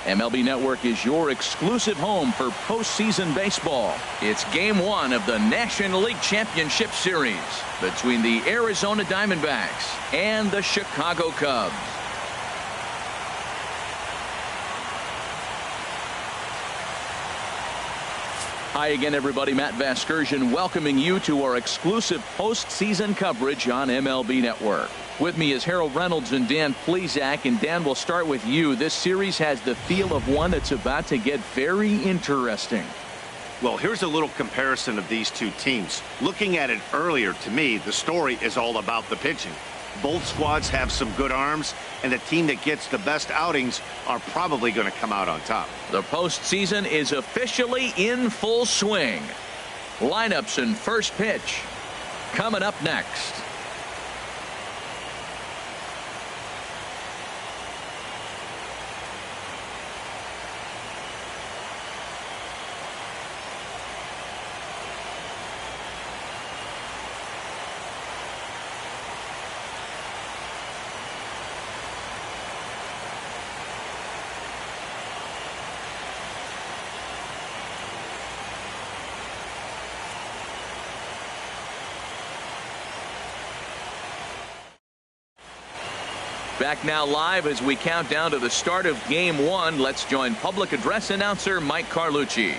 MLB Network is your exclusive home for postseason baseball. It's Game 1 of the National League Championship Series between the Arizona Diamondbacks and the Chicago Cubs. Hi again, everybody. Matt Vasgersian welcoming you to our exclusive postseason coverage on MLB Network. With me is Harold Reynolds and Dan Plesac. And Dan, we'll start with you. This series has the feel of one that's about to get very interesting. Well, here's a little comparison of these two teams. Looking at it earlier, to me, the story is all about the pitching. Both squads have some good arms, and the team that gets the best outings are probably going to come out on top. The postseason is officially in full swing. Lineups and first pitch coming up next. Back now live as we count down to the start of Game 1. Let's join public address announcer Mike Carlucci.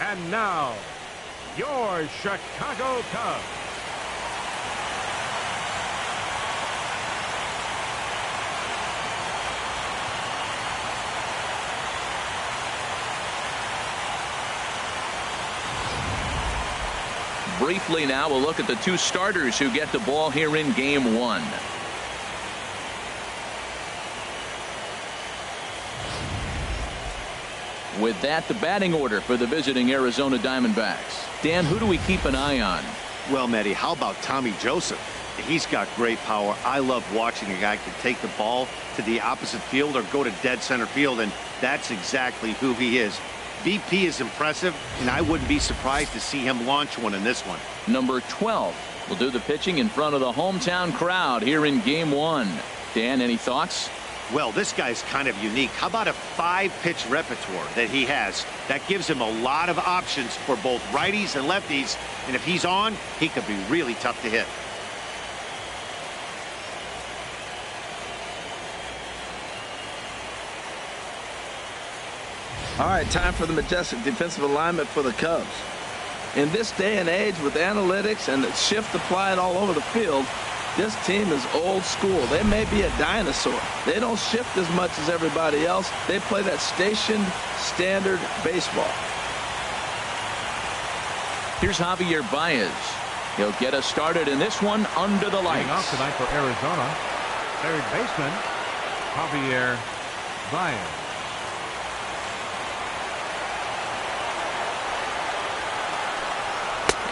And now, your Chicago Cubs. Briefly now, we'll look at the two starters who get the ball here in Game 1. With that, the batting order for the visiting Arizona Diamondbacks. Dan, who do we keep an eye on? Well, Matty, how about Tommy Joseph? He's got great power. I love watching a guy can take the ball to the opposite field or go to dead center field, and that's exactly who he is. BP is impressive, and I wouldn't be surprised to see him launch one in this one. Number 12 will do the pitching in front of the hometown crowd here in Game 1. Dan, any thoughts? Well, this guy's kind of unique. How about a 5-pitch repertoire that he has? That gives him a lot of options for both righties and lefties, and if he's on, he could be really tough to hit. All right, time for the majestic defensive alignment for the Cubs. In this day and age with analytics and the shift applied all over the field, this team is old school. They may be a dinosaur. They don't shift as much as everybody else. They play that stationed standard baseball. Here's Javier Baez. He'll get us started in this one under the lights. Leading off tonight for Arizona, third baseman Javier Baez.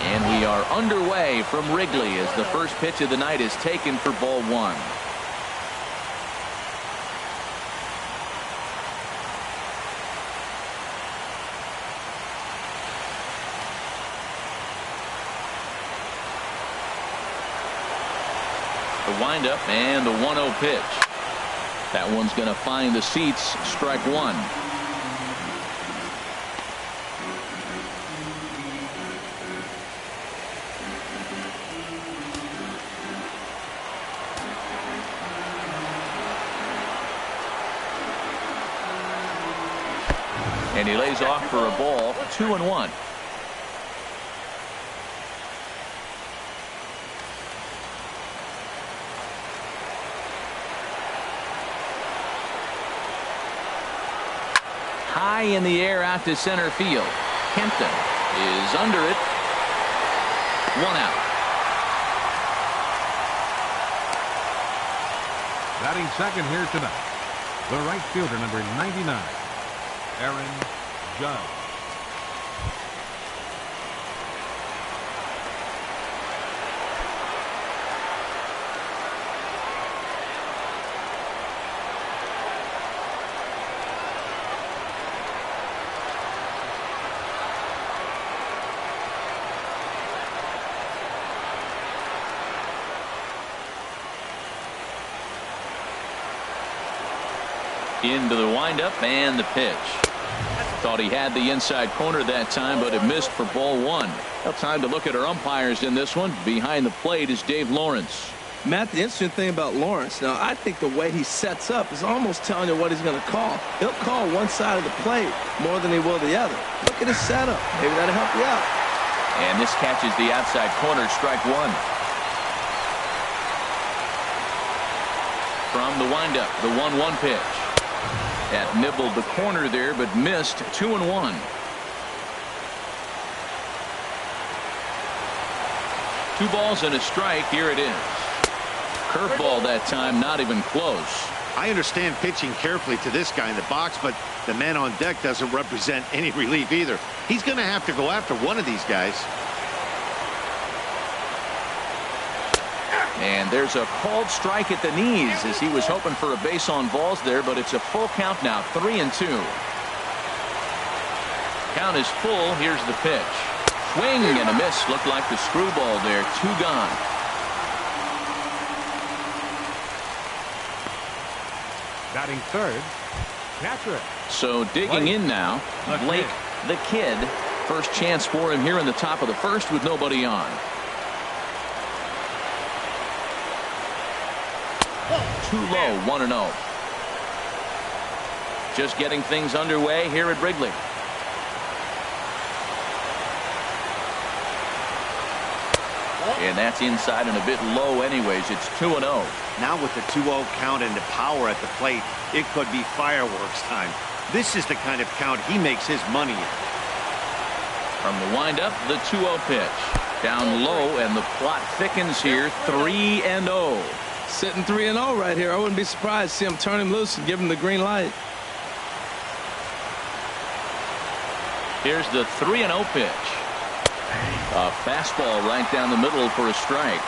And we are underway from Wrigley as the first pitch of the night is taken for ball 1. The windup and the 1-0 pitch. That one's going to find the seats. Strike 1. And he lays off for a ball. 2-1. High in the air out to center field. Kempton is under it. 1 out. Batting second here tonight, the right fielder, number 99. Aaron Judge. Into the windup and the pitch. Thought he had the inside corner that time, but it missed for ball one. Well, time to look at our umpires in this one. Behind the plate is Dave Lawrence. Matt, the interesting thing about Lawrence, now I think the way he sets up is almost telling you what he's going to call. He'll call one side of the plate more than he will the other. Look at his setup. Maybe that'll help you out. And this catches the outside corner, strike one. From the windup, the 1-1 pitch. That nibbled the corner there, but missed. 2-1. 2 balls and a strike. Here it is. Curveball that time, not even close. I understand pitching carefully to this guy in the box, but the man on deck doesn't represent any relief either. He's going to have to go after one of these guys. And there's a called strike at the knees as he was hoping for a base on balls there, but it's a full count now, 3-2. Count is full. Here's the pitch. Swing and a miss. Looked like the screwball there. 2 gone. Batting third, catcher. So digging in now, Blake the Kid. First chance for him here in the top of the first with nobody on. Too low, 1-0. Just getting things underway here at Wrigley. And that's inside and a bit low anyways. It's 2-0. Now with the 2-0 count and the power at the plate, it could be fireworks time. This is the kind of count he makes his money in. From the windup, the 2-0 pitch. Down low, and the plot thickens here. 3-0. Sitting 3-0 right here. I wouldn't be surprised to see him turn him loose and give him the green light. Here's the 3-0 pitch. A fastball right down the middle for a strike.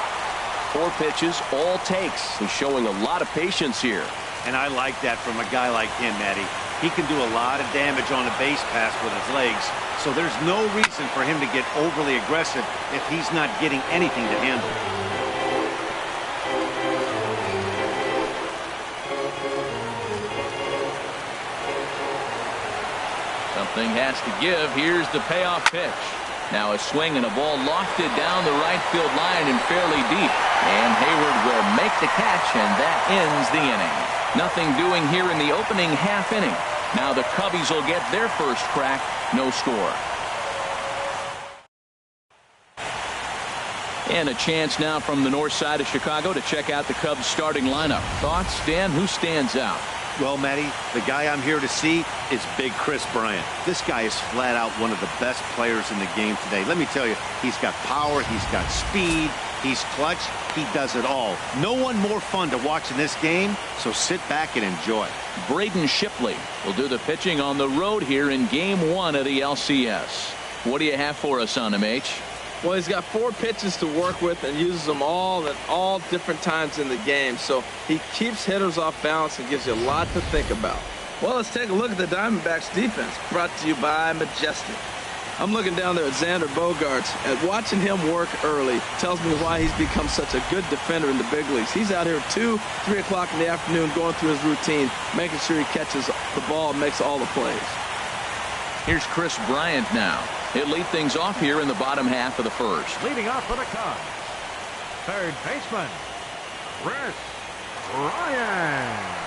4 pitches, all takes. He's showing a lot of patience here. And I like that from a guy like him, Eddie. He can do a lot of damage on a base pass with his legs, so there's no reason for him to get overly aggressive if he's not getting anything to handle. Something has to give. Here's the payoff pitch. Now a swing and a ball lofted down the right field line and fairly deep. And Hayward will make the catch, and that ends the inning. Nothing doing here in the opening half inning. Now the Cubbies will get their first crack. No score. And a chance now from the north side of Chicago to check out the Cubs starting lineup. Thoughts, Dan? Who stands out? Well, Matty, the guy I'm here to see is Big Chris Bryant. This guy is flat out one of the best players in the game today. Let me tell you, he's got power, he's got speed, he's clutch, he does it all. No one more fun to watch in this game, so sit back and enjoy. Braden Shipley will do the pitching on the road here in Game 1 of the LCS. What do you have for us on him, H? Well, he's got 4 pitches to work with and uses them all at all different times in the game. So he keeps hitters off balance and gives you a lot to think about. Well, let's take a look at the Diamondbacks defense, brought to you by Majestic. I'm looking down there at Xander Bogaerts, and watching him work early tells me why he's become such a good defender in the big leagues. He's out here at 2, 3 o'clock in the afternoon going through his routine, making sure he catches the ball and makes all the plays. Here's Chris Bryant now. He'll lead things off here in the bottom half of the first. Leading off for the Cubs, third baseman, Chris Bryant.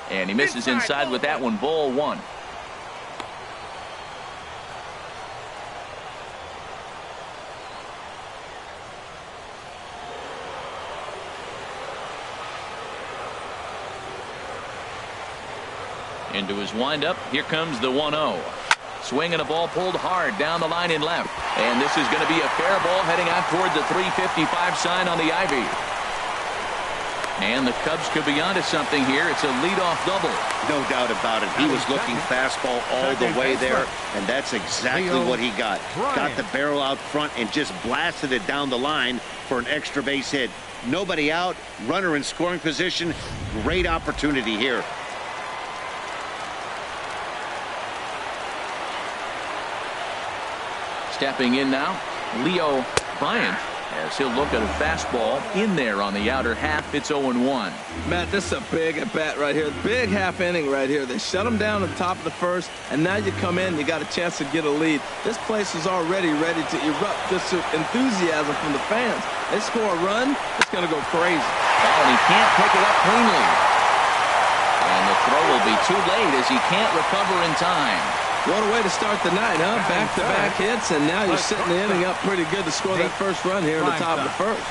And he misses inside with that one. Ball 1. Into his windup. Here comes the 1-0. Swing and a ball pulled hard down the line in left. And this is going to be a fair ball heading out toward the 355 sign on the ivy. And the Cubs could be onto something here. It's a leadoff double. No doubt about it. He was looking fastball all the way there, and that's exactly what he got. Got the barrel out front and just blasted it down the line for an extra base hit. Nobody out, runner in scoring position. Great opportunity here. Stepping in now, Leo Bryant, as he'll look at a fastball in there on the outer half. It's 0-1. Matt, this is a big at bat right here. Big half inning right here. They shut him down at the top of the first, and now you come in, you got a chance to get a lead. This place is already ready to erupt. This enthusiasm from the fans. They score a run, it's going to go crazy. Oh, and he can't pick it up cleanly. And the throw will be too late as he can't recover in time. What a way to start the night, huh? Back-to-back hits, and now you're sitting the inning up pretty good to score that first run here in the top of the first.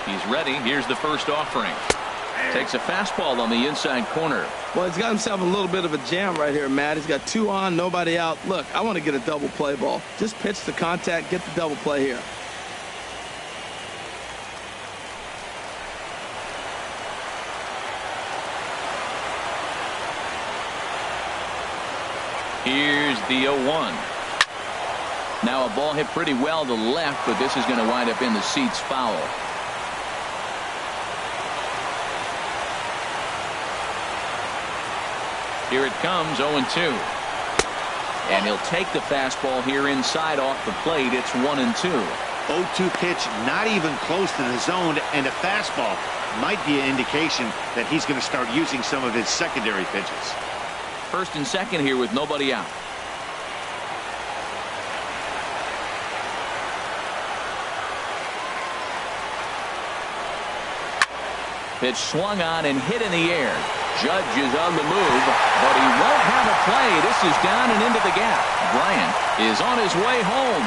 He's ready. Here's the first offering. Takes a fastball on the inside corner. Well, he's got himself a little bit of a jam right here, Matt. He's got 2 on, nobody out. Look, I want to get a double play ball. Just pitch the contact, get the double play here. Here's the 0-1. Now a ball hit pretty well to left, but this is going to wind up in the seats foul. Here it comes, 0-2. And he'll take the fastball here inside off the plate. It's 1-2. 0-2 pitch, not even close to the zone, and a fastball might be an indication that he's going to start using some of his secondary pitches. First and second here with nobody out. Pitch swung on and hit in the air. Judge is on the move, but he won't have a play. This is down and into the gap. Bryant is on his way home.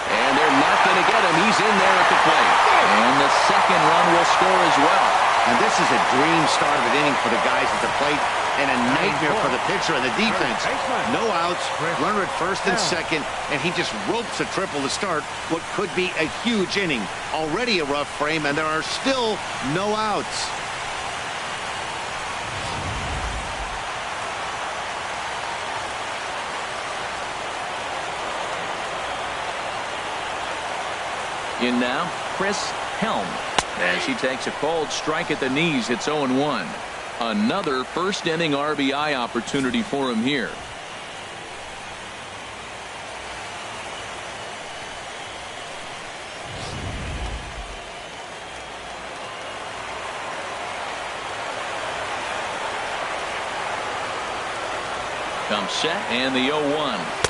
And they're not going to get him. He's in there at the plate. And the second run will score as well. And this is a dream start of an inning for the guys at the plate, and a nightmare for the pitcher and the defense. No outs, runner at first and second, and he just ropes a triple to start what could be a huge inning. Already a rough frame, and there are still no outs. In now, Chris Helm, as he takes a cold strike at the knees. It's 0-1. Another first inning RBI opportunity for him here. Comes set and the 0-1.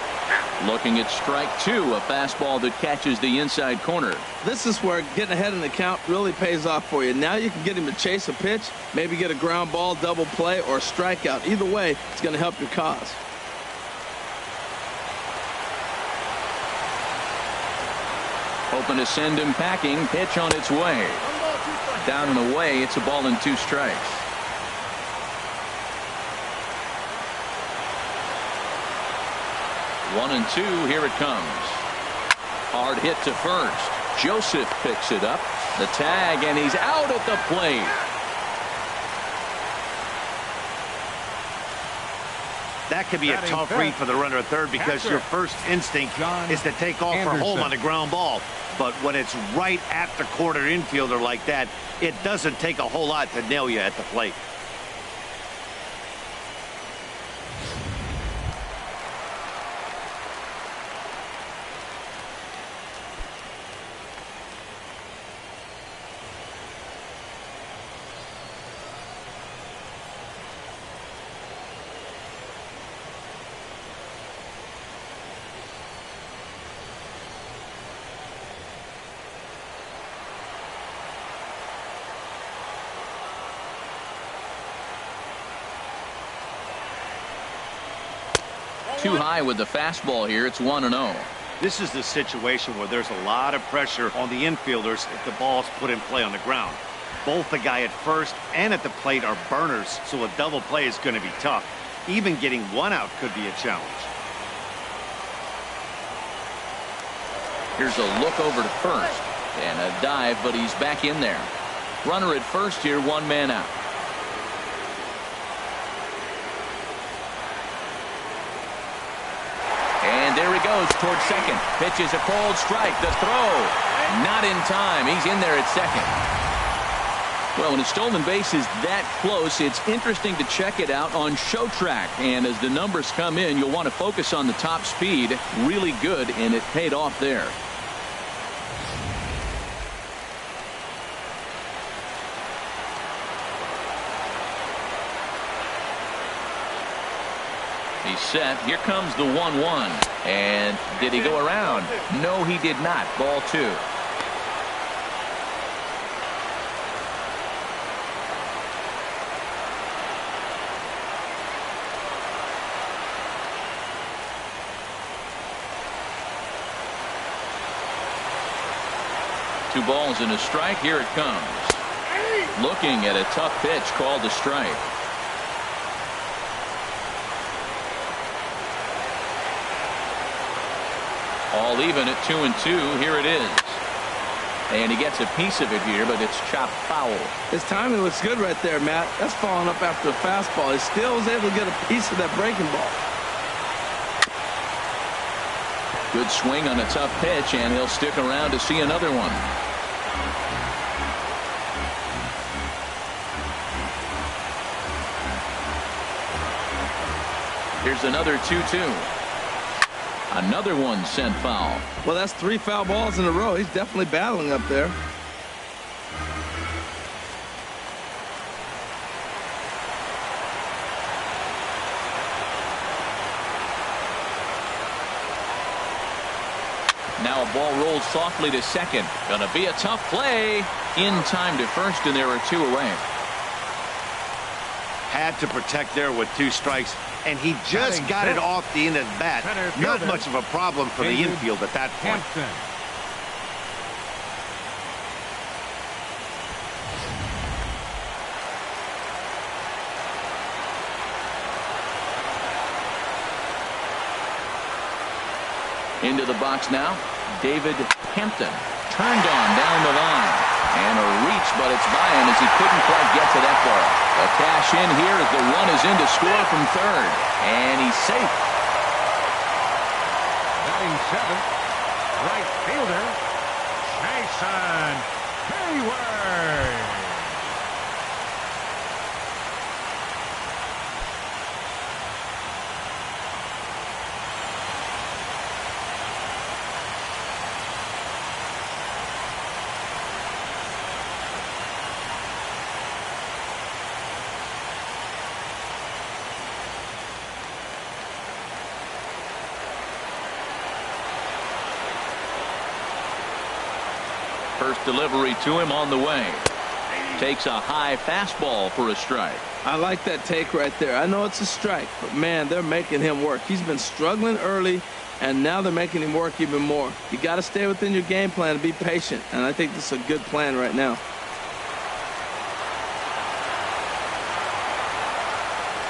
Looking at strike 2, a fastball that catches the inside corner. This is where getting ahead in the count really pays off for you. Now you can get him to chase a pitch, maybe get a ground ball, double play, or a strikeout. Either way, it's going to help your cause. Hoping to send him packing. Pitch on its way. Down and away. It's a ball and 2 strikes. One and 2. Here it comes. Hard hit to first. Joseph picks it up. The tag, and he's out at the plate. That could be a tough read for the runner at third, because your first instinct is to take off for home on a ground ball. But when it's right at the corner infielder like that, it doesn't take a whole lot to nail you at the plate. Too high with the fastball here. It's 1-0. This is the situation where there's a lot of pressure on the infielders if the ball's put in play on the ground. Both the guy at first and at the plate are burners, so a double play is going to be tough. Even getting one out could be a challenge. Here's a look over to first. And a dive, but he's back in there. Runner at first here, 1 man out. And there he goes towards second. Pitches a cold strike. The throw. Not in time. He's in there at second. Well, when a stolen base is that close, it's interesting to check it out on Show Track. And as the numbers come in, you'll want to focus on the top speed. Really good, and it paid off there. He's set. Here comes the 1-1. And did he go around? No, he did not. Ball 2. Two balls and a strike. Here it comes. Looking at a tough pitch called a strike. All even at 2-2. Here it is. And he gets a piece of it here, but it's chopped foul. His timing looks good right there, Matt. That's falling up after a fastball. He still was able to get a piece of that breaking ball. Good swing on a tough pitch, and he'll stick around to see another one. Here's another 2-2. Another one sent foul. Well, that's 3 foul balls in a row. He's definitely battling up there. Now a ball rolls softly to second. Gonna be a tough play. In time to first, and there are 2 away. Had to protect there with 2 strikes, and he just got it off the end of the bat. Not much of a problem for the infield at that point. Into the box now, David Hampton. Turned on down the line. And a reach, but it's by him as he couldn't quite get to that ball. A cash in here as the run is in to score from third. And he's safe. Batting 7th, right fielder, Jason Hayward. First delivery to him on the way. Takes a high fastball for a strike. I like that take right there. I know it's a strike, but man, they're making him work. He's been struggling early, and now they're making him work even more. You got to stay within your game plan and be patient, and I think this is a good plan right now.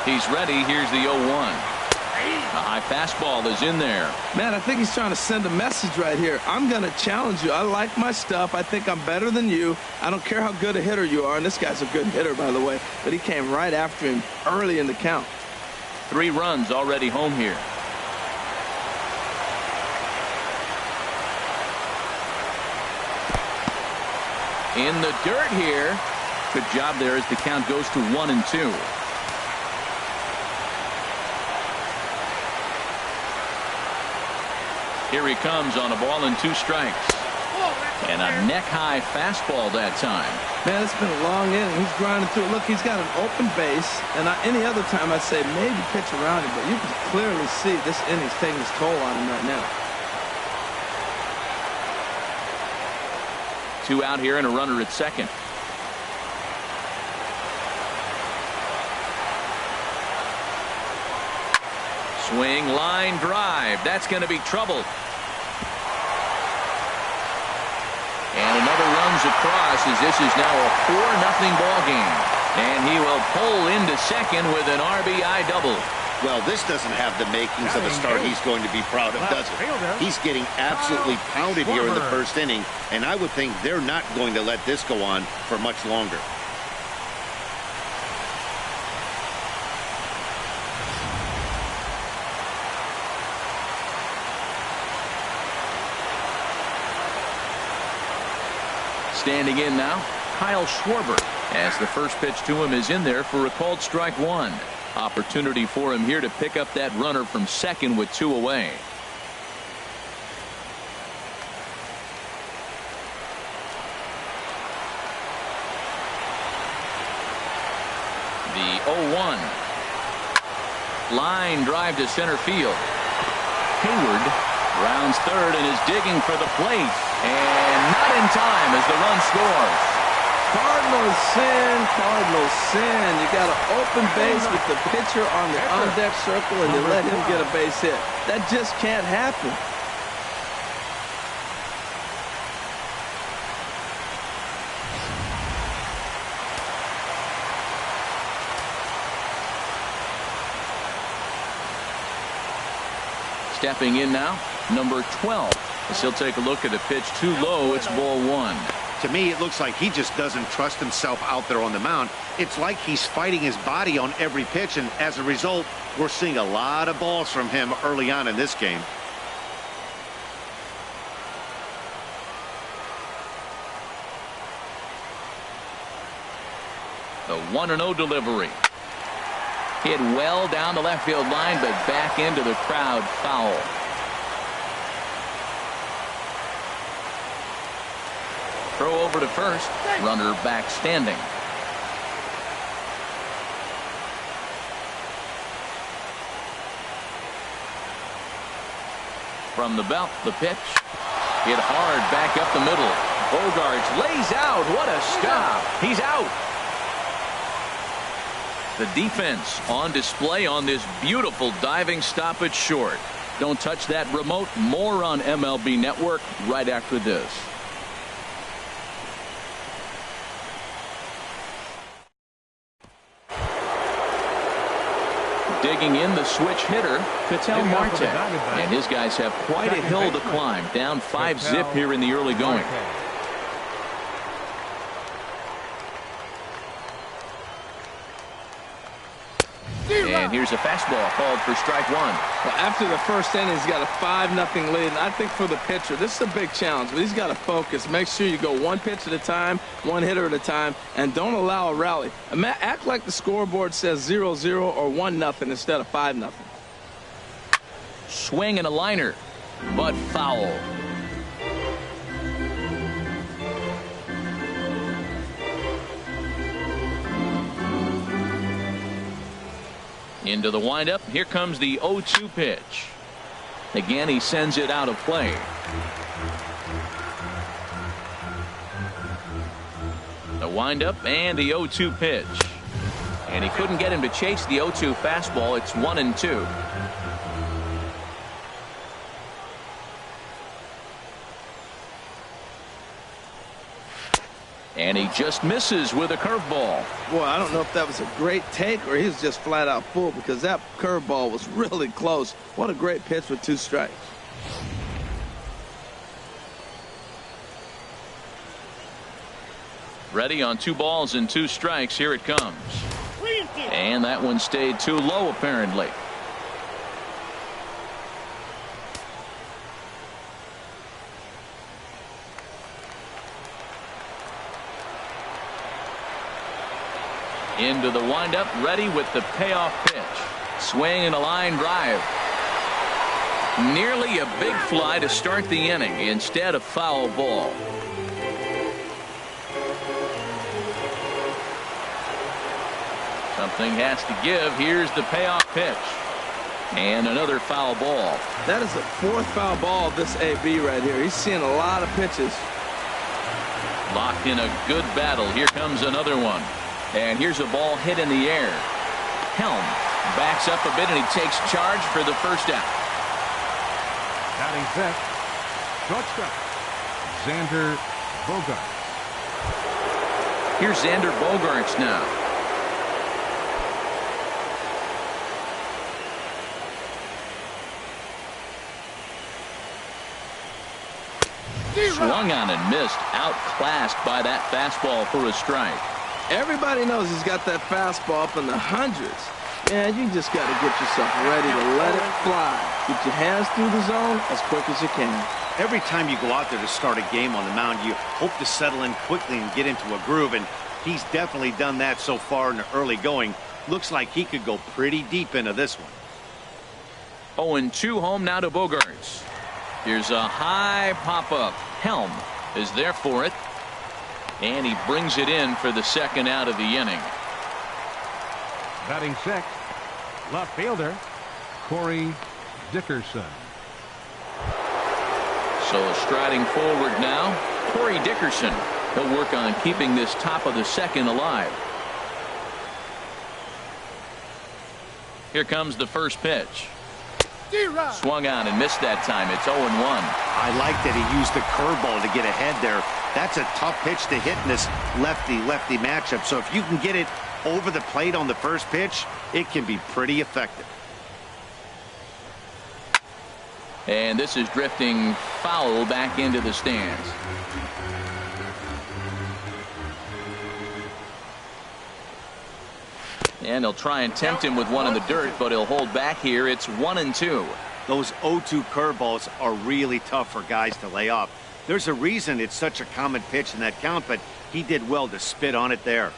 He's ready. Here's the 0-1. A high fastball is in there. Man, I think he's trying to send a message right here. I'm going to challenge you. I like my stuff. I think I'm better than you. I don't care how good a hitter you are. And this guy's a good hitter, by the way. But he came right after him early in the count. 3 runs already home here. In the dirt here. Good job there as the count goes to 1-2. Here he comes on a ball and 2 strikes. And a neck-high fastball that time. Man, it's been a long inning. He's grinding through it. Look, he's got an open base. And any other time I'd say maybe pitch around him. But you can clearly see this inning's taking its toll on him right now. 2 out here and a runner at second. Swing, line drive. That's going to be trouble. And another runs across as this is now a 4-0 ball game. And he will pull into second with an RBI double. Well, this doesn't have the makings of a start he's going to be proud of, does it? He's getting absolutely pounded here in the first inning, and I would think they're not going to let this go on for much longer. Standing in now, Kyle Schwarber, as the first pitch to him is in there for a called strike one. Opportunity for him here to pick up that runner from second with 2 away. The 0-1. Line drive to center field. Hayward rounds third and is digging for the plate. And not in time as the run scores. Cardinals sin, Cardinals sin. You got an open base with the pitcher on the on-deck circle, and you let him get a base hit. That just can't happen. Stepping in now, number 12. As he'll take a look at the pitch too low. It's ball one. To me, it looks like he just doesn't trust himself out there on the mound. It's like he's fighting his body on every pitch, and as a result, we're seeing a lot of balls from him early on in this game. The 1-0 delivery. Hit well down the left field line, but back into the crowd, foul. Throw over to first. Runner back standing. From the belt, the pitch. Hit hard back up the middle. Bogarts lays out. What a stop. He's out. The defense on display on this beautiful diving stop at short. Don't touch that remote. More on MLB Network right after this. Digging in the switch hitter, Ketel Marte. And his guys have quite a hill to climb. Down 5-zip here in the early going. And here's a fastball called for strike one. Well, after the first inning, he's got a 5-0 lead. And I think for the pitcher, this is a big challenge. But he's got to focus. Make sure you go one pitch at a time, one hitter at a time, and don't allow a rally. Act like the scoreboard says 0-0 or 1-0 instead of 5-0. Swing and a liner, but foul. Into the windup. Here comes the 0-2 pitch. Again, he sends it out of play. The windup and the 0-2 pitch. And he couldn't get him to chase the 0-2 fastball. It's 1-2. And he just misses with a curveball. Boy, I don't know if that was a great take or he was just flat out full, because that curveball was really close. What a great pitch with 2 strikes. Ready on 2 balls and 2 strikes. Here it comes. And that one stayed too low apparently. Into the windup, ready with the payoff pitch. Swing and a line drive. Nearly a big fly to start the inning. Instead, a foul ball. Something has to give. Here's the payoff pitch. And another foul ball. That is the 4th foul ball of this AB right here. He's seeing a lot of pitches. Locked in a good battle. Here comes another one. And here's a ball hit in the air. Helm Backs up a bit and he takes charge for the first out. Batting set. Shortstop. Xander Bogaerts. Here's Xander Bogaerts now. Swung on and missed. Outclassed by that fastball for a strike. Everybody knows he's got that fastball up in the hundreds. Man, you just got to get yourself ready to let it fly. Get your hands through the zone as quick as you can. Every time you go out there to start a game on the mound, you hope to settle in quickly and get into a groove, and he's definitely done that so far in the early going. Looks like he could go pretty deep into this one. 0-2 home now to Bogaerts. Here's a high pop-up. Helm is there for it, and he brings it in for the second out of the inning. Batting sixth, left fielder Corey Dickerson. So striding forward now, Corey Dickerson. He'll work on keeping this top of the second alive. Here comes the first pitch. Swung on and missed that time. It's 0-1. I like that he used the curveball to get ahead there. That's a tough pitch to hit in this lefty-lefty matchup. So if you can get it over the plate on the first pitch, it can be pretty effective. And this is drifting foul back into the stands. And they'll try and tempt him with one in the dirt, but he'll hold back here. It's 1-2. Those 0-2 curveballs are really tough for guys to lay off. There's a reason it's such a common pitch in that count, but he did well to spit on it there.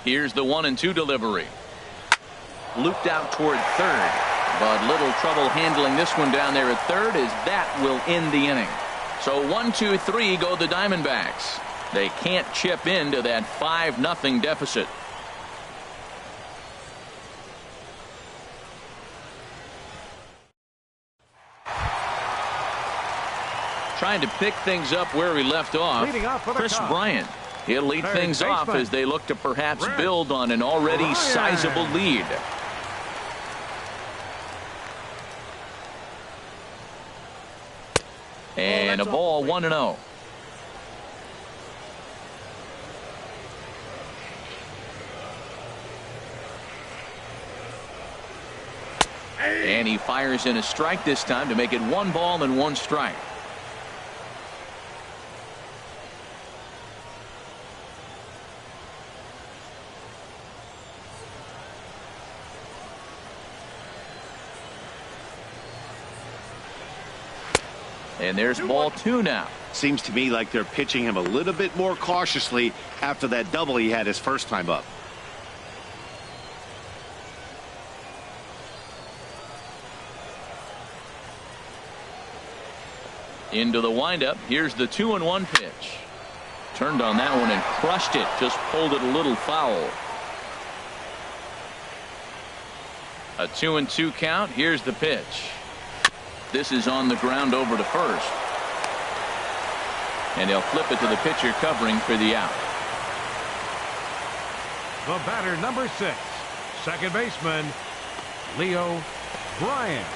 Here's the 1-2 delivery. Looped out toward third, but little trouble handling this one down there at third, as that will end the inning. So 1-2-3 go the Diamondbacks. They can't chip into that 5-0 deficit. Trying to pick things up where he left off, Chris Bryant. He'll lead things off as they look to perhaps build on an already sizable lead. And a ball, 1-0. And he fires in a strike this time to make it 1 ball and 1 strike. And there's ball 2 now. Seems to me like they're pitching him a little bit more cautiously after that double he had his first time up. Into the windup. Here's the 2-1 pitch. Turned on that one and crushed it. Just pulled it a little foul. A 2-2 count. Here's the pitch. This is on the ground over to first. And he'll flip it to the pitcher covering for the out. The batter, number 6, second baseman Leo Bryant.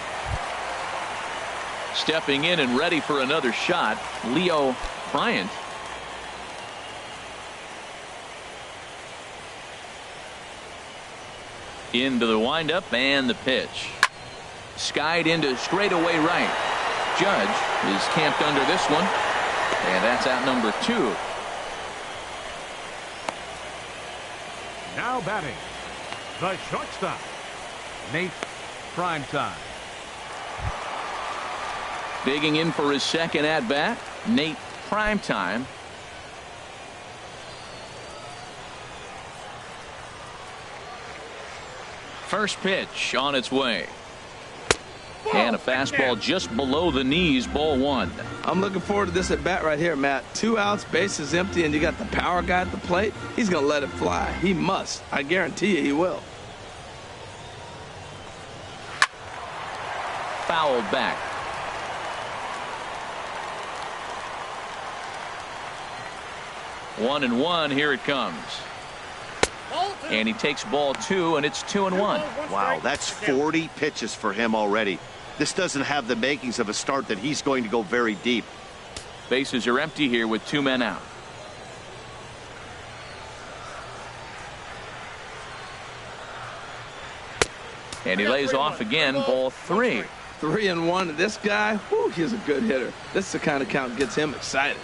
Stepping in and ready for another shot, Leo Bryant. Into the windup and the pitch. Skied into straightaway right. Judge is camped under this one, and that's out number 2. Now batting, the shortstop, Nate Primetime. Digging in for his second at bat, Nate Primetime. First pitch on its way. And a fastball just below the knees, ball 1. I'm looking forward to this at bat right here, Matt. 2 outs, bases empty, and you got the power guy at the plate. He's going to let it fly. He must. I guarantee you he will. Fouled back. One and one. Here it comes. And he takes ball 2, and it's 2-1. Wow, that's 40 pitches for him already. This doesn't have the makings of a start that he's going to go very deep. Bases are empty here with 2 men out. And he lays off again, ball 3. 3-1. This guy, whew, he's a good hitter. This is the kind of count gets him excited.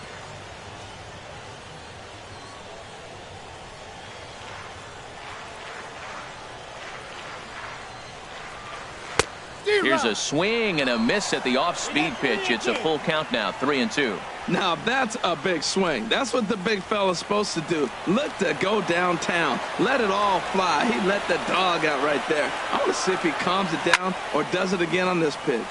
Here's a swing and a miss at the off-speed pitch. It's a full count now, 3-2. Now that's a big swing. That's what the big fella's supposed to do. Look to go downtown. Let it all fly. He let the dog out right there. I want to see if he calms it down or does it again on this pitch.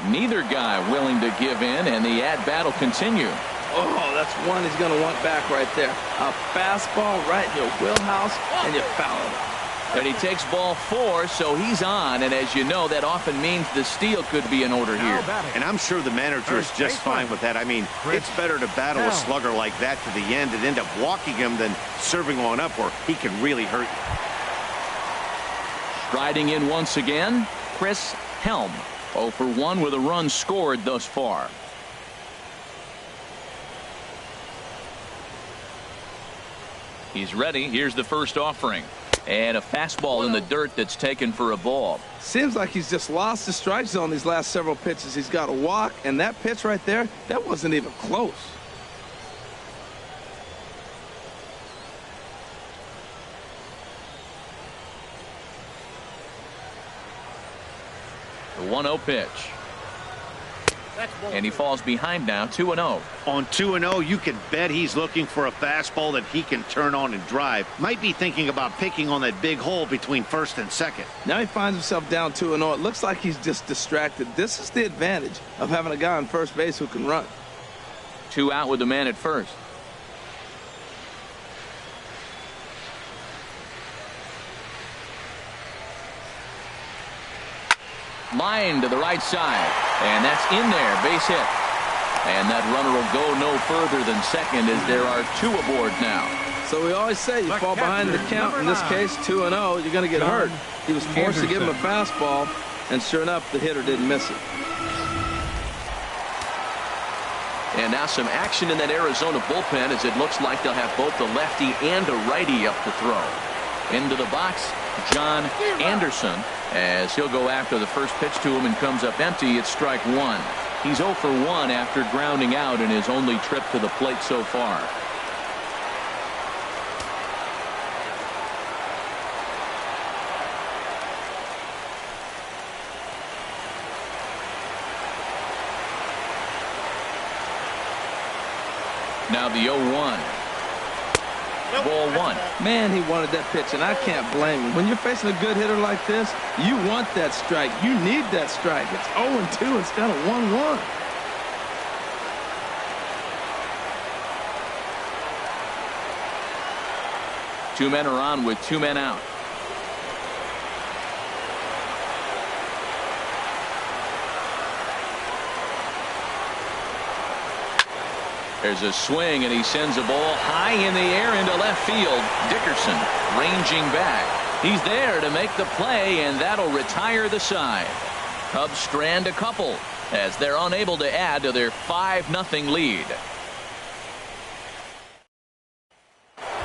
Neither guy willing to give in, and the at-bat will continue. Oh, that's one he's going to want back right there. A fastball right in your wheelhouse, and you foul it. And he takes ball 4, so he's on. And as you know, that often means the steal could be in order here. And I'm sure the manager is just fine with that. I mean, it's better to battle a slugger like that to the end and end up walking him than serving one up where he can really hurt you. Striding in once again, Chris Helm. 0 for 1 with a run scored thus far. He's ready. Here's the first offering. And a fastball in the dirt that's taken for a ball. Seems like he's just lost the strike zone these last several pitches. He's got a walk, and that pitch right there, that wasn't even close. The 1-0 pitch. And he falls behind now, 2-0. On 2-0, you can bet he's looking for a fastball that he can turn on and drive. Might be thinking about picking on that big hole between first and second. Now he finds himself down 2-0. It looks like he's just distracted. This is the advantage of having a guy on first base who can run. 2 out with the man at first. Line to the right side, and that's in there, base hit. And that runner will go no further than second as there are 2 aboard now. So we always say you fall behind the count. In this case, 2-0, you're going to get hurt. He was forced to give him a fastball, and sure enough, the hitter didn't miss it. And now some action in that Arizona bullpen as it looks like they'll have both a lefty and a righty up to throw. Into the box, John Anderson, as he'll go after the first pitch to him and comes up empty. It's strike 1. He's 0 for 1 after grounding out in his only trip to the plate so far. Now the 0-1. Ball 1. Man, he wanted that pitch, and I can't blame him. When you're facing a good hitter like this, you want that strike. You need that strike. It's 0-2 instead of 1-1. Two men are on with 2 men out. There's a swing, and he sends a ball high in the air into left field. Dickerson ranging back. He's there to make the play, and that'll retire the side. Cubs strand a couple as they're unable to add to their 5-0 lead.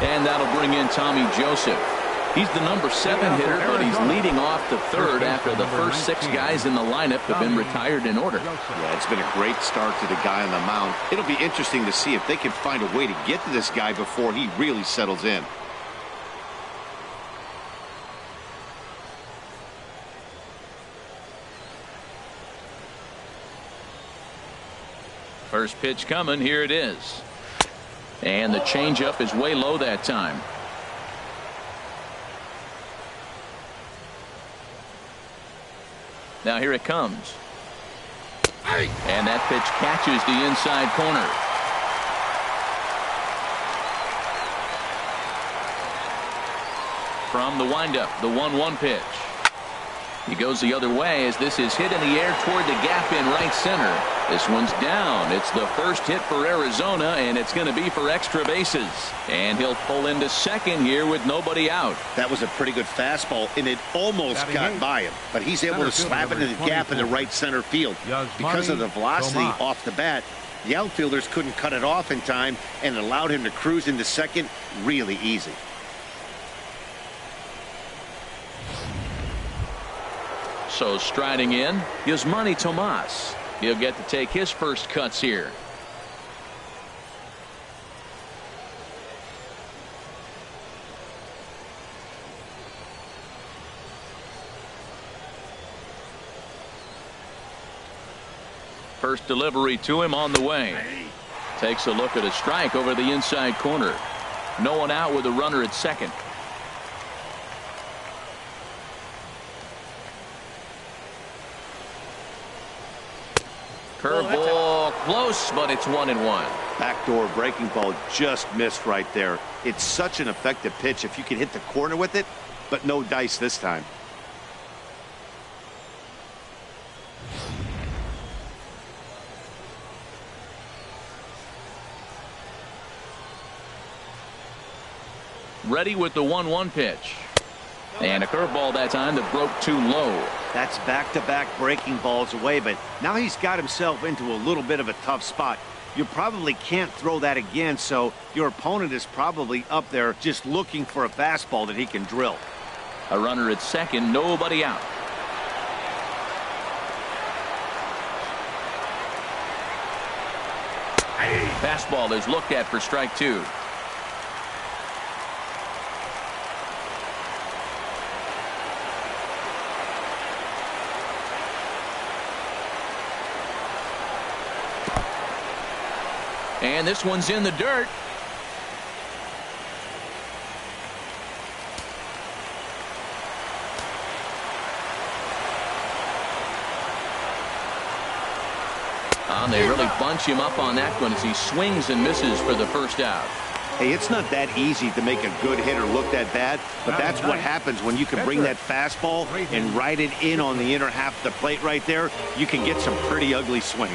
And that'll bring in Tommy Joseph. He's the number 7 hitter, but he's leading off the 3rd after the first 6 guys in the lineup have been retired in order. Yeah, it's been a great start to the guy on the mound. It'll be interesting to see if they can find a way to get to this guy before he really settles in. First pitch coming. Here it is. And the changeup is way low that time. Now here it comes. And that pitch catches the inside corner. From the windup, the 1-1 pitch. He goes the other way as this is hit in the air toward the gap in right center. This one's down. It's the first hit for Arizona, and it's going to be for extra bases. And he'll pull into second here with nobody out. That was a pretty good fastball, and it almost got by him. But he's able to slap it in the gap in the right center field. Because of the velocity off the bat, the outfielders couldn't cut it off in time, and it allowed him to cruise into second really easy. So striding in, Yasmani Tomas. He'll get to take his first cuts here. First delivery to him on the way. Takes a look at a strike over the inside corner. No one out with a runner at second. Curveball close, but it's 1-1. Backdoor breaking ball just missed right there. It's such an effective pitch if you can hit the corner with it, but no dice this time. Ready with the 1-1 pitch. And a curveball that time that broke too low. That's back-to-back breaking balls away, but now he's got himself into a little bit of a tough spot. You probably can't throw that again, so your opponent is probably up there just looking for a fastball that he can drill. A runner at second, nobody out. Fastball is looked at for strike two. And this one's in the dirt. They really bunch him up on that one as he swings and misses for the first out. Hey, it's not that easy to make a good hitter look that bad, but that's what happens when you can bring that fastball and ride it in on the inner half of the plate right there. You can get some pretty ugly swings.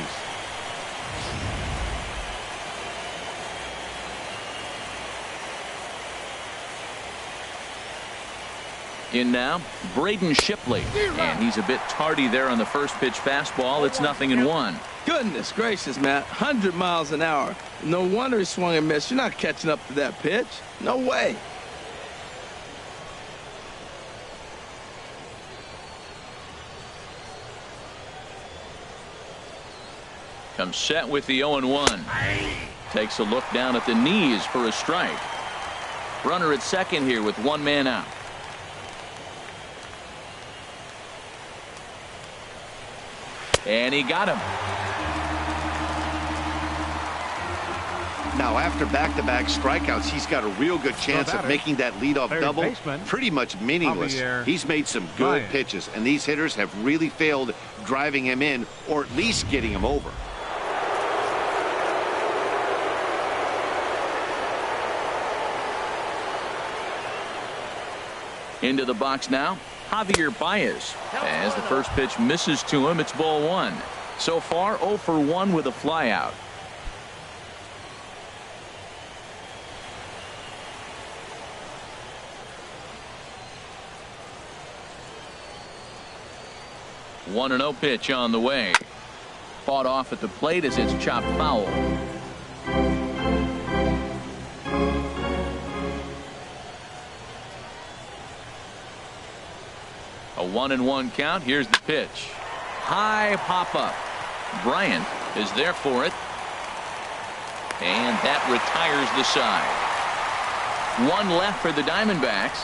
In now, Braden Shipley. And he's a bit tardy there on the first pitch fastball. It's 0-1. Goodness gracious, Matt. 100 miles an hour. No wonder he swung and missed. You're not catching up to that pitch. No way. Comes set with the 0-1. Takes a look down at the knees for a strike. Runner at second here with one man out. And he got him. Now, after back-to-back strikeouts, he's got a real good chance of making that leadoff double pretty much meaningless. He's made some good pitches, and these hitters have really failed driving him in or at least getting him over. Into the box now, Javier Baez. As the first pitch misses to him, it's ball one. So far, 0 for 1 with a flyout. One 1-0 pitch on the way. Fought off at the plate as it's chopped foul. A 1-1 count. Here's the pitch. High pop up. Bryant is there for it. And that retires the side. One left for the Diamondbacks.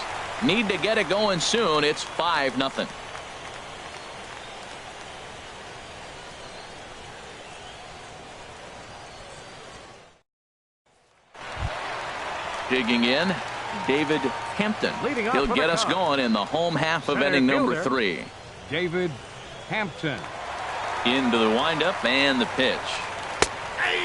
Need to get it going soon. It's 5-0. Digging in, David Hampton. He'll get us going in the home half of inning number 3. David Hampton. Into the windup and the pitch.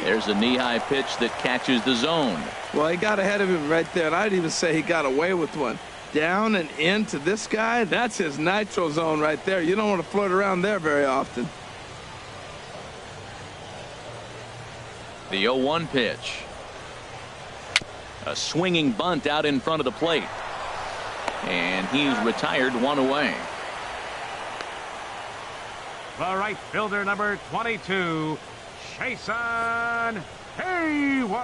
There's a knee-high pitch that catches the zone. Well, he got ahead of him right there, and I'd even say he got away with one. Down and into this guy, that's his nitro zone right there. You don't want to float around there very often. The 0-1 pitch. A swinging bunt out in front of the plate. And he's retired, one away. The right fielder, number 22, Jason Hayward.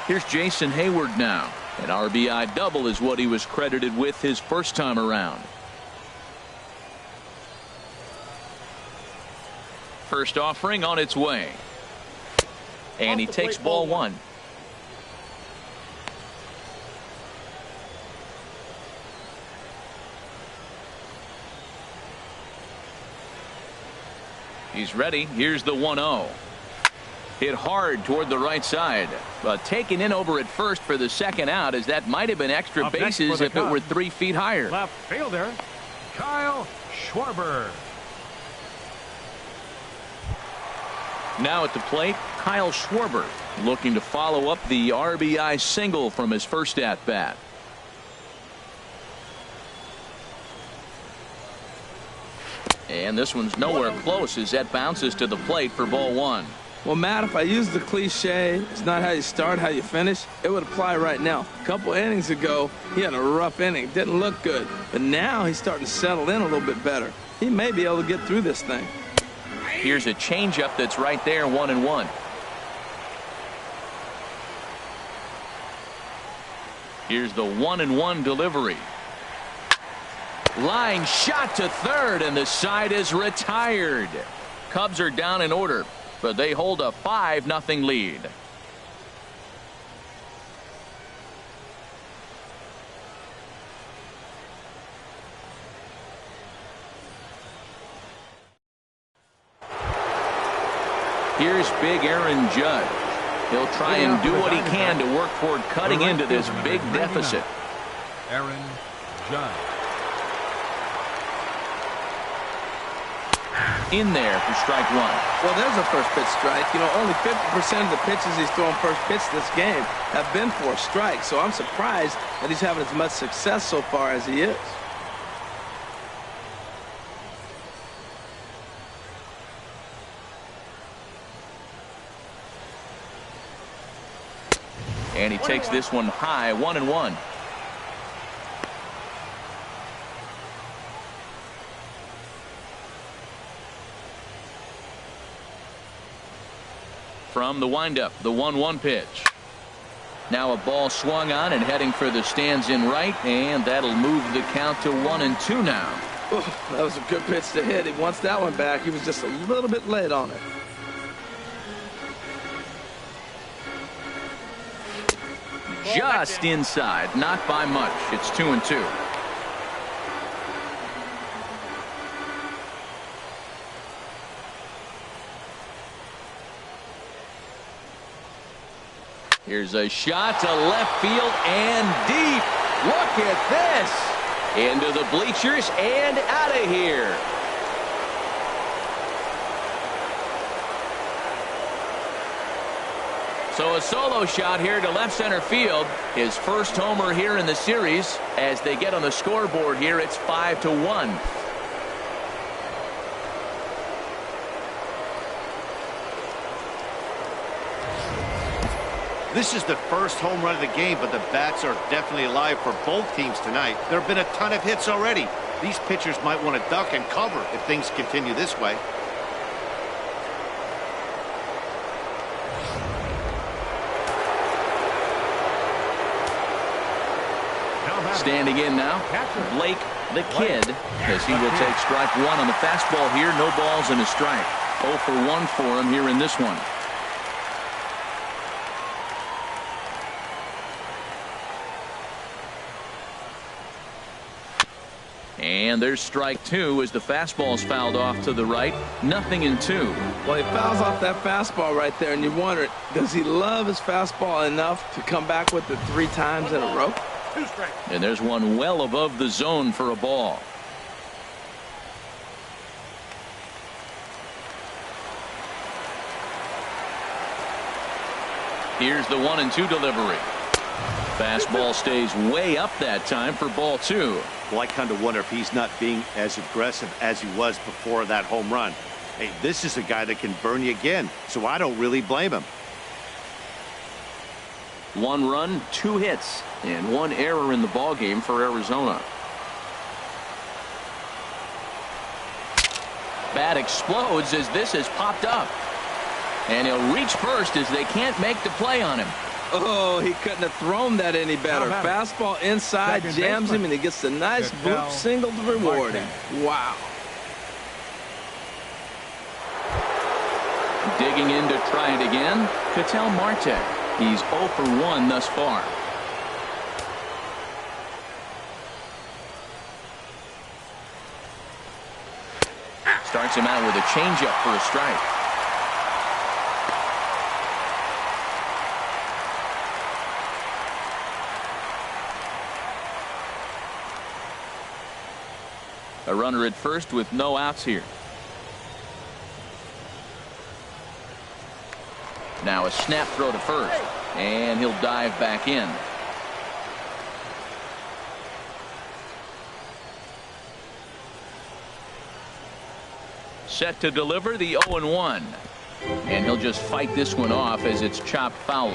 Here's Jason Hayward now. An RBI double is what he was credited with his first time around. First offering on its way. And he takes ball one. He's ready. Here's the 1-0. Hit hard toward the right side, but taken in over at first for the second out, as that might have been extra bases if it were 3 feet higher. Left fielder, Kyle Schwarber. Now at the plate, Kyle Schwarber, looking to follow up the RBI single from his first at bat. And this one's nowhere close as that bounces to the plate for ball one. Well, Matt, if I use the cliche, it's not how you start, how you finish, it would apply right now. A couple innings ago, he had a rough inning. Didn't look good. But now he's starting to settle in a little bit better. He may be able to get through this thing. Here's a changeup that's right there, 1-1. Here's the 1-1 delivery. Line shot to third, and the side is retired. Cubs are down in order, but they hold a 5-0 lead. Here's big Aaron Judge. He'll try and do what he can to work toward cutting into this big deficit. Aaron Judge. In there for strike one. Well, there's a first pitch strike. You know, only 50% of the pitches he's thrown first pitch this game have been for a strike. So I'm surprised that he's having as much success so far as he is. And he takes this one high, 1-1. From the windup, the 1-1 pitch. Now a ball swung on and heading for the stands in right, and that'll move the count to 1-2 now. Ooh, that was a good pitch to hit. He wants that one back. He was just a little bit late on it. Just inside, not by much. It's 2-2. Here's a shot to left field and deep. Look at this. Into the bleachers and out of here. So a solo shot here to left center field. His first homer here in the series. As they get on the scoreboard here, it's 5-1. This is the first home run of the game, but the bats are definitely alive for both teams tonight. There have been a ton of hits already. These pitchers might want to duck and cover if things continue this way. Standing in now, Blake the Kid, as he will take strike one on the fastball here. No balls and a strike. 0 for 1 for him here in this one. And there's strike two as the fastball's fouled off to the right. 0-2. Well, he fouls off that fastball right there, and you wonder, does he love his fastball enough to come back with it 3 times in a row? And there's one well above the zone for a ball. Here's the 1-2 delivery. Fastball stays way up that time for ball 2. Well, I kind of wonder if he's not being as aggressive as he was before that home run. Hey, this is a guy that can burn you again, so I don't really blame him. 1 run, 2 hits, and 1 error in the ballgame for Arizona. Bat explodes as this has popped up. And he'll reach first as they can't make the play on him. Oh, he couldn't have thrown that any better. Fastball inside, jams him, and he gets a nice bloop single to reward him. Wow. Digging in to try it again, Ketel Marte. He's 0 for 1 thus far. Starts him out with a changeup for a strike. A runner at first with no outs here. Now a snap throw to first, and he'll dive back in. Set to deliver the 0-1. And he'll just fight this one off as it's chopped foul.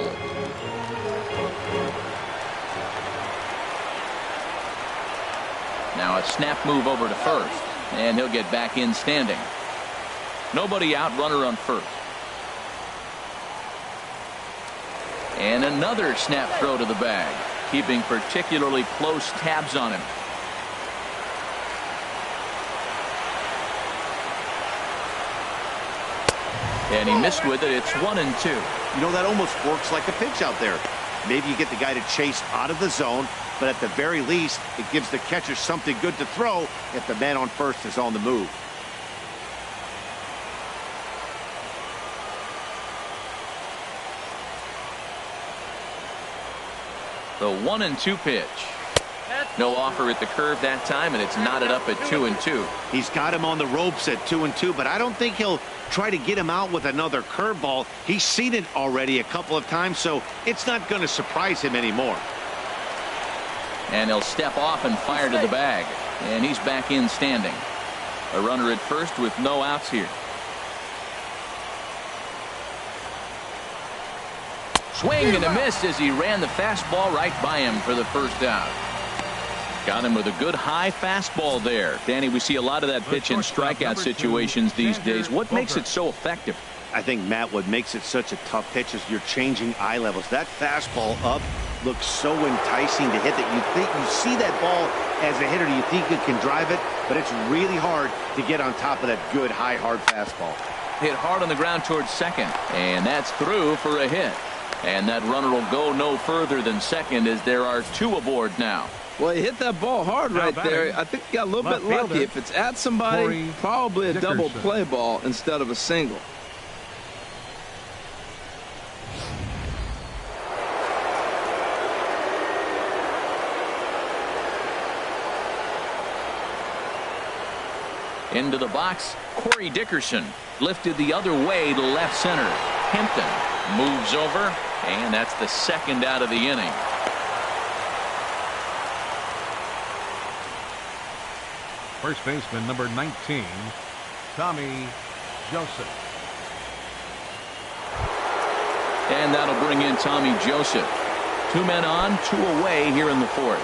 Now a snap move over to first, and he'll get back in standing. Nobody out, runner on first. And another snap throw to the bag, keeping particularly close tabs on him. And he missed with it. It's 1-2. You know, that almost works like a pitch out there. Maybe you get the guy to chase out of the zone, but at the very least, it gives the catcher something good to throw if the man on first is on the move. The 1-2 pitch. No offer at the curve that time, and it's knotted up at 2-2. He's got him on the ropes at 2-2, but I don't think he'll try to get him out with another curveball. He's seen it already a couple of times, so it's not going to surprise him anymore. And he'll step off and fire to the bag, and he's back in standing. A runner at first with no outs here. Swing and a miss as he ran the fastball right by him for the first out. Got him with a good high fastball there. Danny, we see a lot of that pitch in strikeout situations these days. What makes it so effective? I think, Matt, what makes it such a tough pitch is you're changing eye levels. That fastball up looks so enticing to hit that you think you see that ball as a hitter. You think you can drive it, but it's really hard to get on top of that good high hard fastball. Hit hard on the ground towards second, and that's through for a hit. And that runner will go no further than second as there are 2 aboard now. Well, he hit that ball hard right there. I think he got a little bit lucky. If it's at somebody, probably a double play ball instead of a single. Into the box, Corey Dickerson lifted the other way to left center. Hampton moves over, and that's the second out of the inning. First baseman number 19, Tommy Joseph. And that'll bring in Tommy Joseph. 2 men on, 2 away here in the 4th.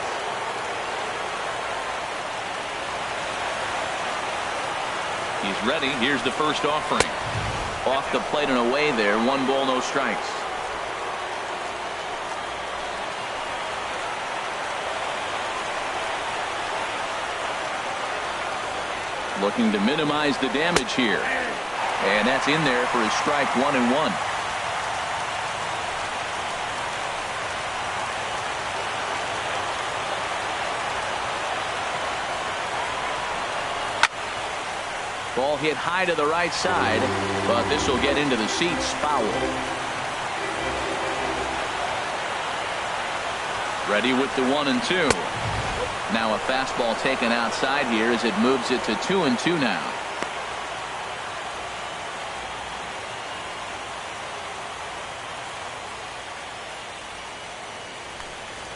He's ready. Here's the first offering. Off the plate and away there. 1 ball, no strikes. Looking to minimize the damage here. And that's in there for his strike 1-1. Ball hit high to the right side, but this will get into the seats. Foul. Ready with the 1-2. Now a fastball taken outside here as it moves it to 2-2 now.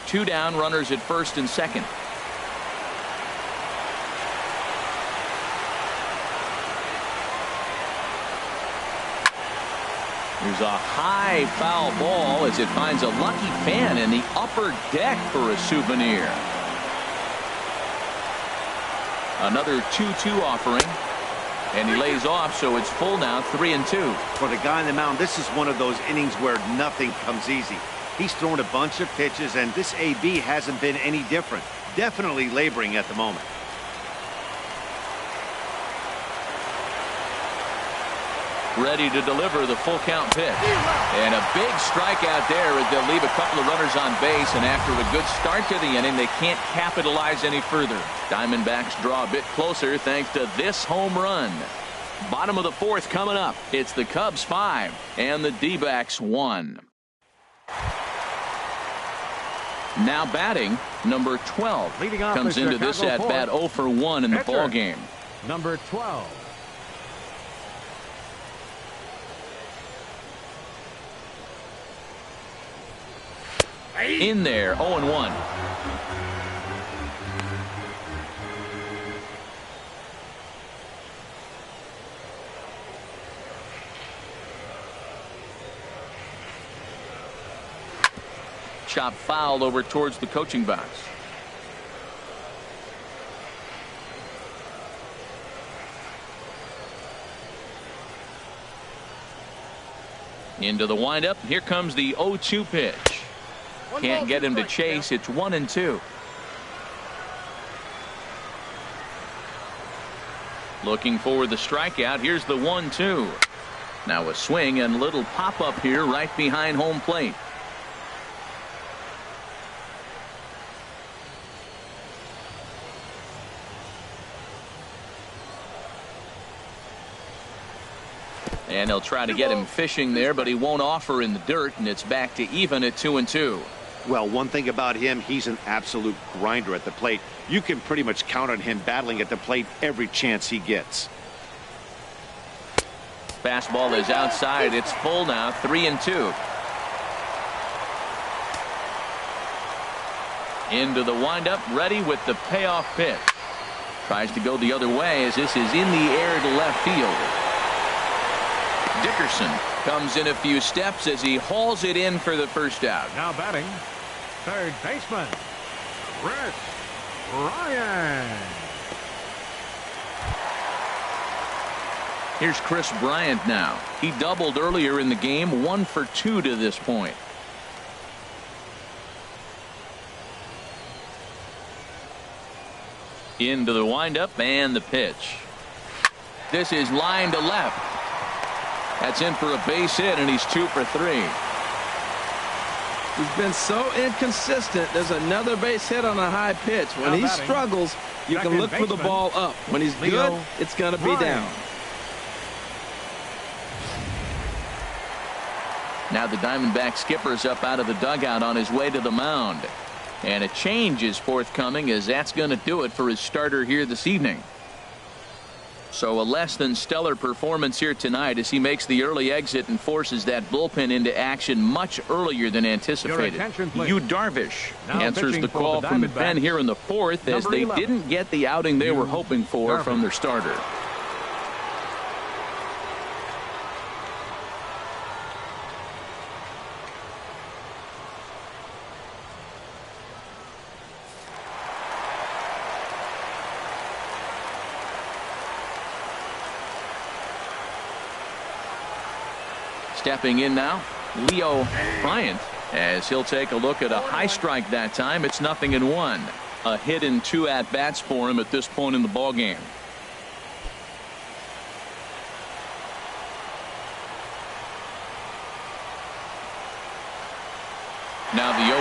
2 down, runners at first and second. Here's a high foul ball as it finds a lucky fan in the upper deck for a souvenir. Another 2-2 offering. And he lays off, so it's full now, 3-2. For the guy on the mound, this is one of those innings where nothing comes easy. He's thrown a bunch of pitches, and this AB hasn't been any different. Definitely laboring at the moment. Ready to deliver the full count pitch. And a big strikeout there as they'll leave a couple of runners on base, and after a good start to the inning, they can't capitalize any further. Diamondbacks draw a bit closer thanks to this home run. Bottom of the 4th coming up. It's the Cubs 5 and the D-backs 1. Now batting, number 12. Leading off comes into this at bat 0 for 1 in the ball game. Number 12. In there, 0-1. Chop fouled over towards the coaching box. Into the windup. Here comes the 0-2 pitch. Can't get him to chase. It's 1-2. Looking for the strikeout. Here's the 1-2. Now a swing and little pop up here right behind home plate. And they'll try to get him fishing there, but he won't offer in the dirt, and it's back to even at 2-2. Well, one thing about him, he's an absolute grinder at the plate. You can pretty much count on him battling at the plate every chance he gets. Fastball is outside. It's full now, 3-2. Into the windup, ready with the payoff pitch. Tries to go the other way as this is in the air to left field. Dickerson comes in a few steps as he hauls it in for the first out. Now batting, third baseman, Chris Bryant. Here's Chris Bryant now. He doubled earlier in the game, 1 for 2 to this point. Into the windup and the pitch. This is line to left. That's in for a base hit, and he's 2 for 3. He's been so inconsistent. There's another base hit on a high pitch. When he struggles, you can look for the ball up. When he's good, it's going to be down. Now the Diamondback skipper's up out of the dugout on his way to the mound. And a change is forthcoming, as that's going to do it for his starter here this evening. So a less than stellar performance here tonight as he makes the early exit and forces that bullpen into action much earlier than anticipated. Yu Darvish answers the call from the pen here in the 4th as they didn't get the outing they were hoping for from their starter. Stepping in now, Leo Bryant, as he'll take a look at a high strike that time. It's 0-1. A hit in 2 at-bats for him at this point in the ball game. Now the 0-1.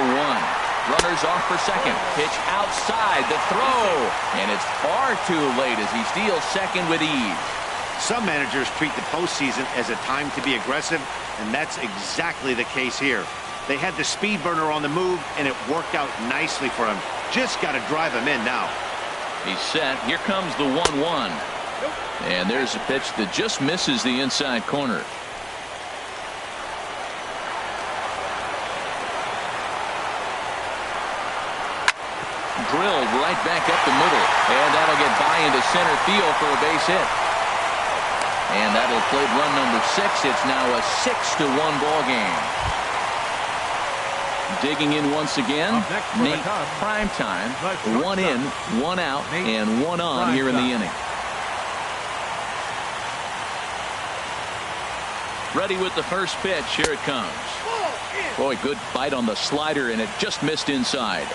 Runners off for second. Pitch outside. The throw. And it's far too late as he steals second with ease. Some managers treat the postseason as a time to be aggressive, and that's exactly the case here. They had the speed burner on the move, and it worked out nicely for him. Just got to drive him in now. He's set. Here comes the 1-1. And there's a pitch that just misses the inside corner. right back up the middle. And that'll get by into center field for a base hit. And that'll play run number 6. It's now a 6-1 ball game. Digging in once again, Nate Primetime. 1 in, 1 out, and 1 on here in the inning. Ready with the first pitch. Here it comes. Boy, good bite on the slider, and it just missed inside.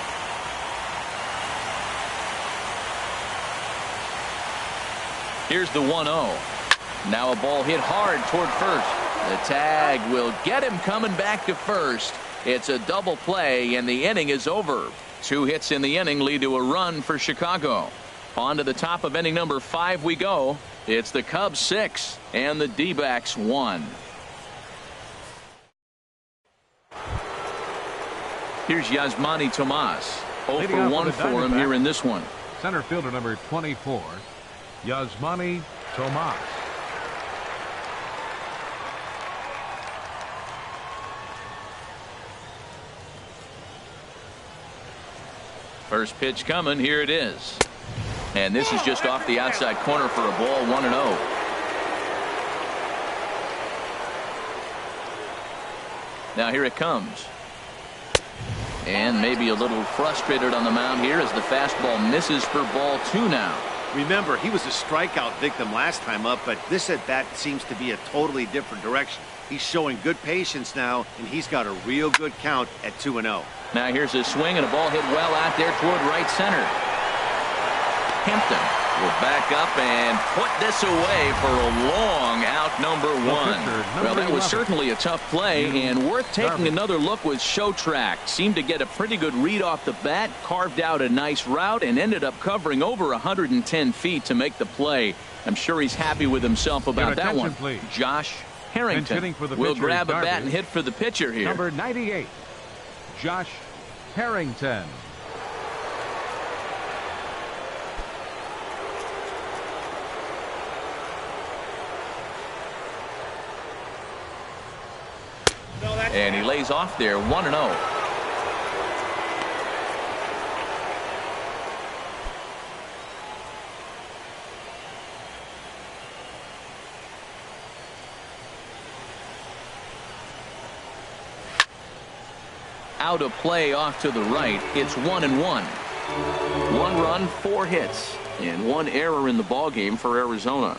Here's the 1-0. Now a ball hit hard toward first. The tag will get him coming back to first. It's a double play, and the inning is over. 2 hits in the inning lead to a run for Chicago. On to the top of inning number 5 we go. It's the Cubs 6 and the D-backs 1. Here's Yasmani Tomas. 0 for 1 for him here in this one. Center fielder number 24, Yasmani Tomas. First pitch coming. Here it is. And this is just off the outside corner for a ball. 1-0. Now here it comes. And maybe a little frustrated on the mound here as the fastball misses for ball 2 now. Remember, he was a strikeout victim last time up, but this at bat seems to be a totally different direction. He's showing good patience now, and he's got a real good count at 2-0. Now here's a swing, and a ball hit well out there toward right center. Hampton will back up and put this away for a long out number 1. Well, that was certainly a tough play, and worth taking another look was Showtrack. Seemed to get a pretty good read off the bat, carved out a nice route, and ended up covering over 110 feet to make the play. I'm sure he's happy with himself about that one. Please. Josh Harrington will grab a bat and hit for the pitcher here. Number 98, Josh Harrington. And he lays off there. 1-0. Out of play off to the right. It's 1-1. 1 run, 4 hits, and 1 error in the ball game for Arizona.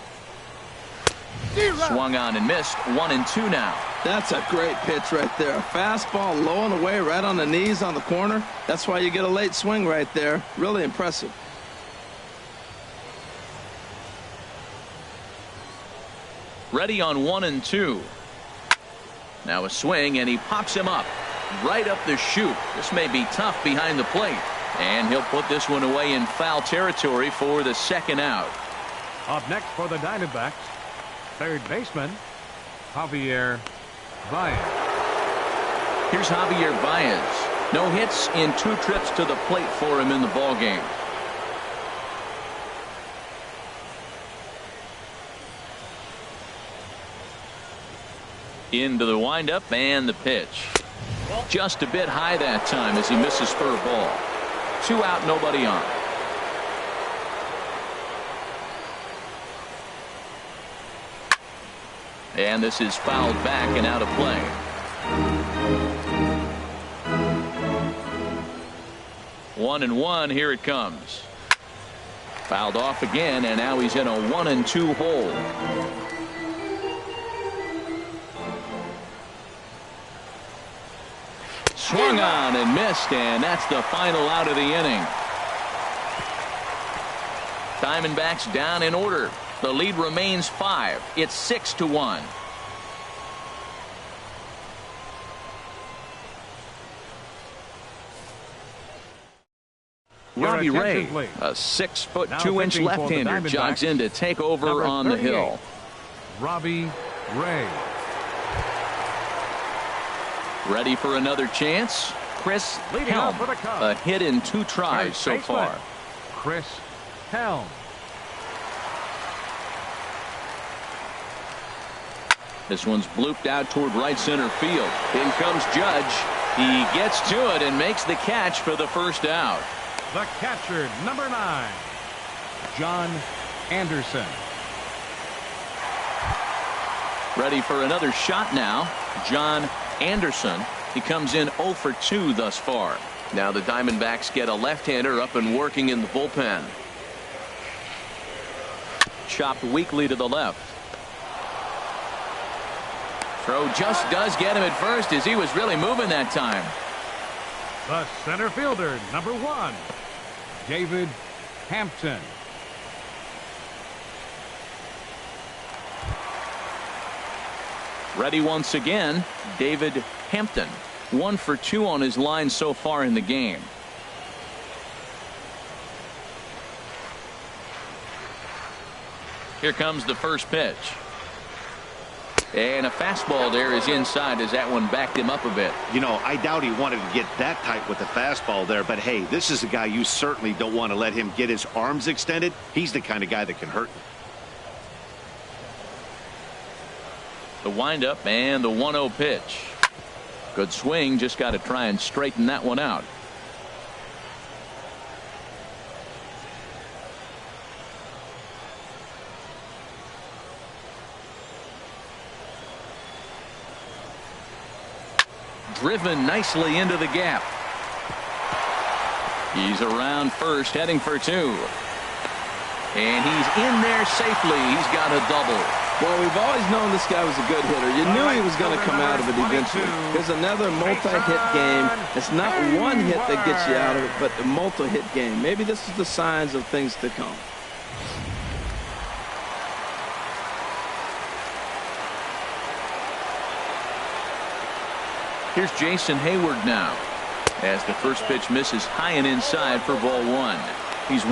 Swung on and missed. 1-2 now. That's a great pitch right there. A fastball low and away right on the knees on the corner. That's why you get a late swing right there. Really impressive. Ready on 1-2. Now a swing, and he pops him up right up the chute. This may be tough behind the plate, and he'll put this one away in foul territory for the 2nd out. Up next for the Diamondbacks, third baseman Javier Baez. Here's Javier Baez. No hits in 2 trips to the plate for him in the ball game. Into the windup and the pitch. Just a bit high that time as he misses for a ball. 2 out, nobody on. And this is fouled back and out of play. One and one. Here it comes. Fouled off again, and now he's in a 1-2 hole. Swung on and missed, and that's the final out of the inning. Diamondbacks down in order. The lead remains 5. It's 6-1. Robbie Ray, a 6'2" left-hander, jogs in to take over on the hill. Robbie Ray. Ready for another chance? Chris Helm. A hit in 2 tries so far. Chris Helm. This one's blooped out toward right center field. In comes Judge. He gets to it and makes the catch for the 1st out. The catcher, number 9, John Anderson. Ready for another shot now. John Anderson. He comes in 0 for 2 thus far. Now the Diamondbacks get a left-hander up and working in the bullpen. Chopped weakly to the left. Throw just does get him at first as he was really moving that time. The center fielder, number 1, David Hampton. Ready once again, David Hampton. 1 for 2 on his line so far in the game. Here comes the first pitch. And a fastball there is inside as that one backed him up a bit. You know, I doubt he wanted to get that tight with the fastball there, but hey, this is a guy you certainly don't want to let him get his arms extended. He's the kind of guy that can hurt you. The windup and the 1-0 pitch. Good swing, just got to try and straighten that one out. Driven nicely into the gap. He's around first, heading for 2. And he's in there safely. He's got a double. Well, we've always known this guy was a good hitter. You knew he was going to come out of it eventually. Here's another multi-hit game. It's not one hit that gets you out of it, but a multi-hit game. Maybe this is the signs of things to come. Here's Jason Hayward now as the first pitch misses high and inside for ball 1. He's